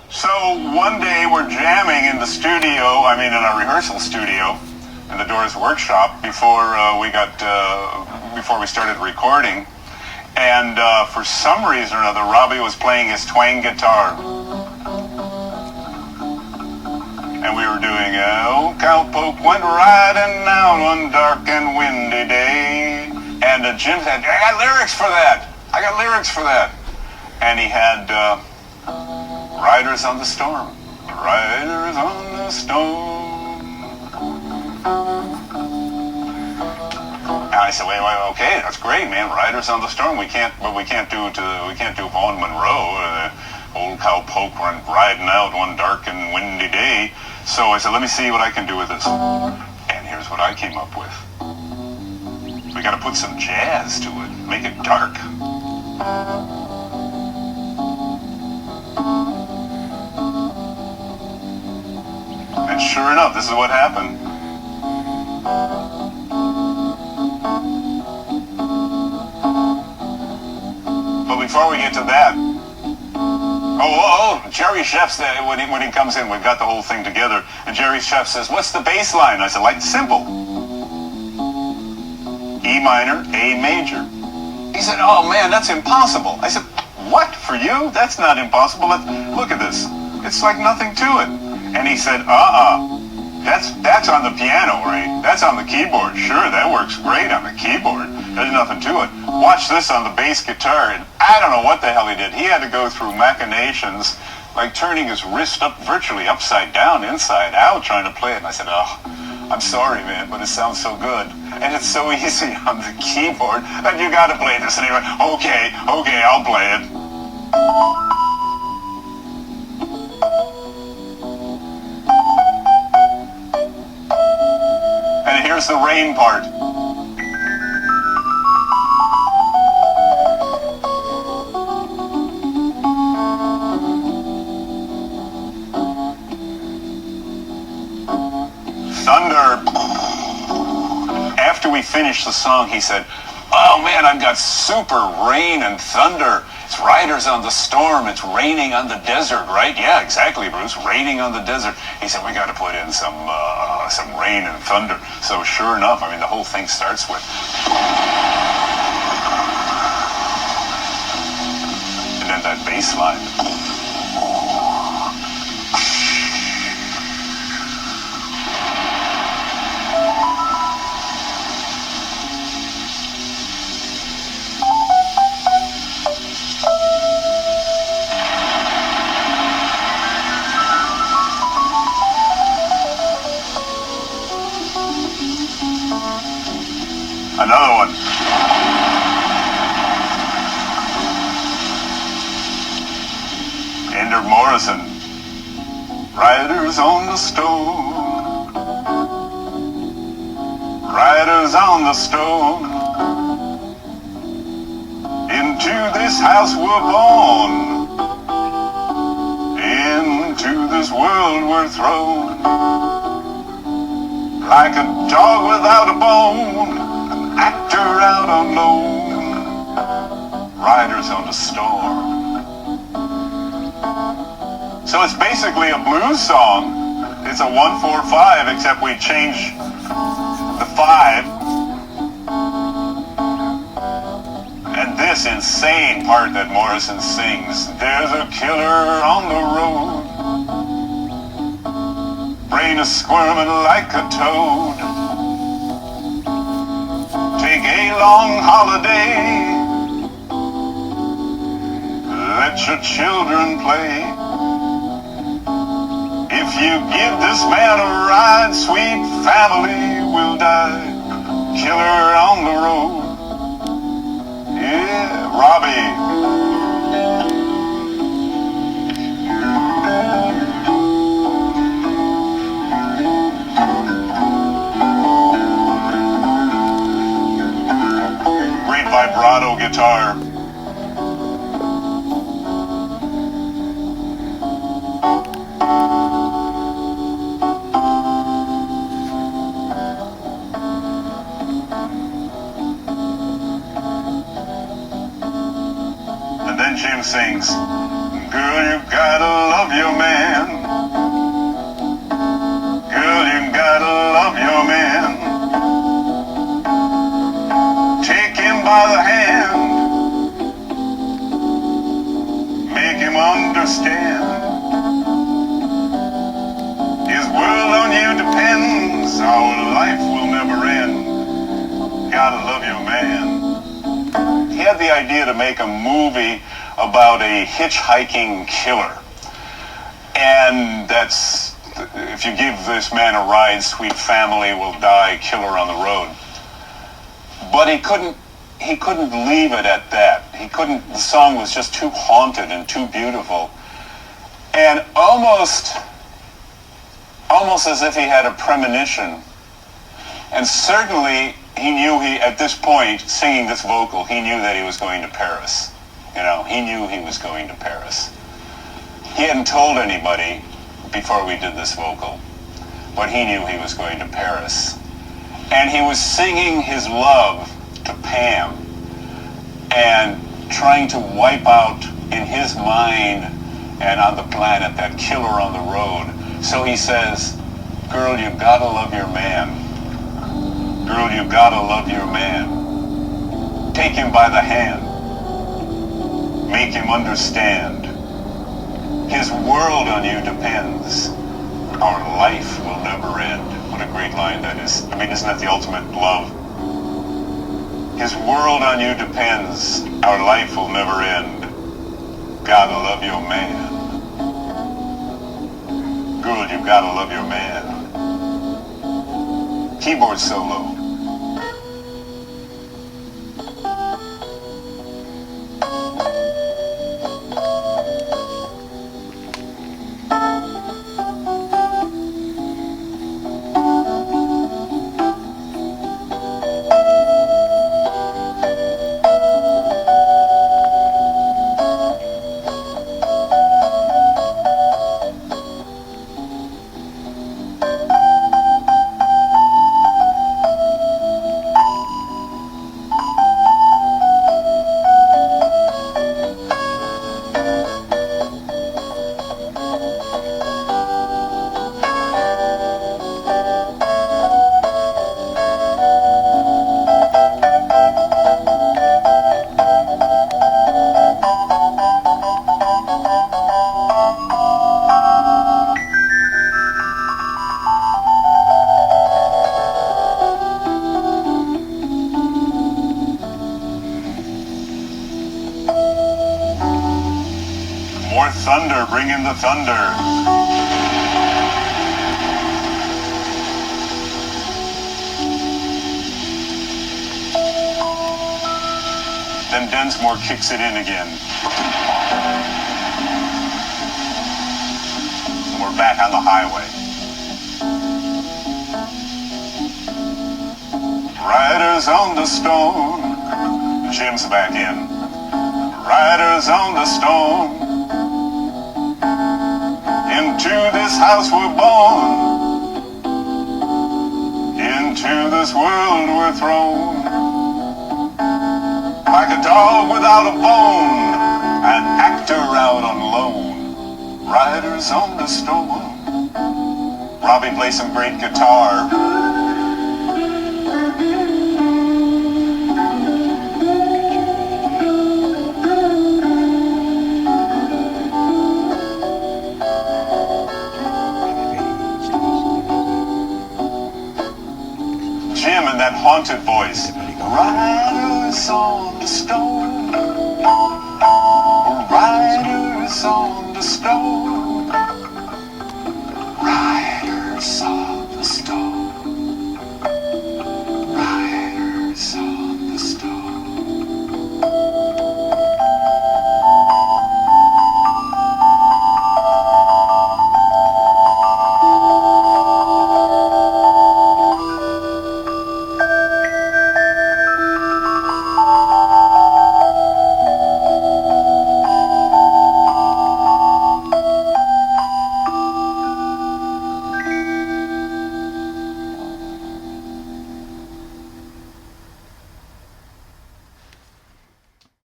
So one day we're jamming in the studio, in our rehearsal studio, in the Doors workshop before before we started recording, and for some reason or another, Robbie was playing his twang guitar, and we were doing "Old Cowpoke went riding out one dark and windy day," and Jim said, "I got lyrics for that. I got lyrics for that," and he had. Riders on the Storm. Riders on the Storm. And I said, wait, okay, that's great, man. Riders on the Storm. We can't do Vaughn Monroe. Old Cowpoke went riding out one dark and windy day. So I said, let me see what I can do with this. And here's what I came up with. We got to put some jazz to it. Make it dark. And sure enough, this is what happened. But before we get to that, Jerry Sheff, when he comes in, we've got the whole thing together, and Jerry Sheff says, what's the bass line? I said, like, simple. E minor, A major. He said, oh man, that's impossible. I said, what, for you? That's not impossible. Look at this. It's like nothing to it. And he said, that's on the piano, right? That's on the keyboard. Sure, that works great on the keyboard. There's nothing to it. Watch this on the bass guitar. And I don't know what the hell he did. He had to go through machinations, like turning his wrist up virtually upside down, inside out, trying to play it. And I said, I'm sorry, man, but it sounds so good. And it's so easy on the keyboard that you got to play this. And he went, okay, I'll play it. And here's the rain part. Thunder. After we finished the song, he said, oh man, I've got super rain and thunder. It's Riders on the Storm. It's raining on the desert, right? Yeah, exactly, Bruce. Raining on the desert. He said, we got to put in some rain and thunder. So sure enough, the whole thing starts with. And then that bass line. Another one. Ender Morrison. Riders on the Storm. Riders on the Storm. Into this house we're born. Into this world we're thrown. Like a dog without a bone. Actor out on loan, Riders on the Storm. So it's basically a blues song. It's a 1-4-5, except we change the 5. And this insane part that Morrison sings, there's a killer on the road, brain is squirming like a toad. Take a long holiday. Let your children play. If you give this man a ride, sweet family will die. Killer on the road. Yeah, Robbie. Vibrato guitar. And him understand. His world on you depends. Our life will never end. Gotta love your man. He had the idea to make a movie about a hitchhiking killer. And that's, if you give this man a ride, sweet family will die, killer on the road. But he couldn't leave it at that. The song was just too haunted and too beautiful. And almost as if he had a premonition. And certainly he knew at this point, singing this vocal, he knew that he was going to Paris. You know, he knew he was going to Paris. He hadn't told anybody before we did this vocal, but he knew he was going to Paris. And he was singing his love to Pam and trying to wipe out in his mind and on the planet that killer on the road. So he says, girl, you gotta love your man. Girl, you gotta love your man. Take him by the hand. Make him understand. His world on you depends. Our life will never end. What a great line that is. I mean, isn't that the ultimate love? His world on you depends. Our life will never end. Gotta love your man. Girl, you gotta love your man. Keyboard solo. More thunder, bring in the thunder. Then Densmore kicks it in again. And we're back on the highway. Riders on the stone. Jim's back in. Riders on the stone. Into this house we're born. Into this world we're thrown. Like a dog without a bone, an actor out on loan. Riders on the stone. Robbie plays some great guitar. Jim in that haunted voice. Riders on the stone.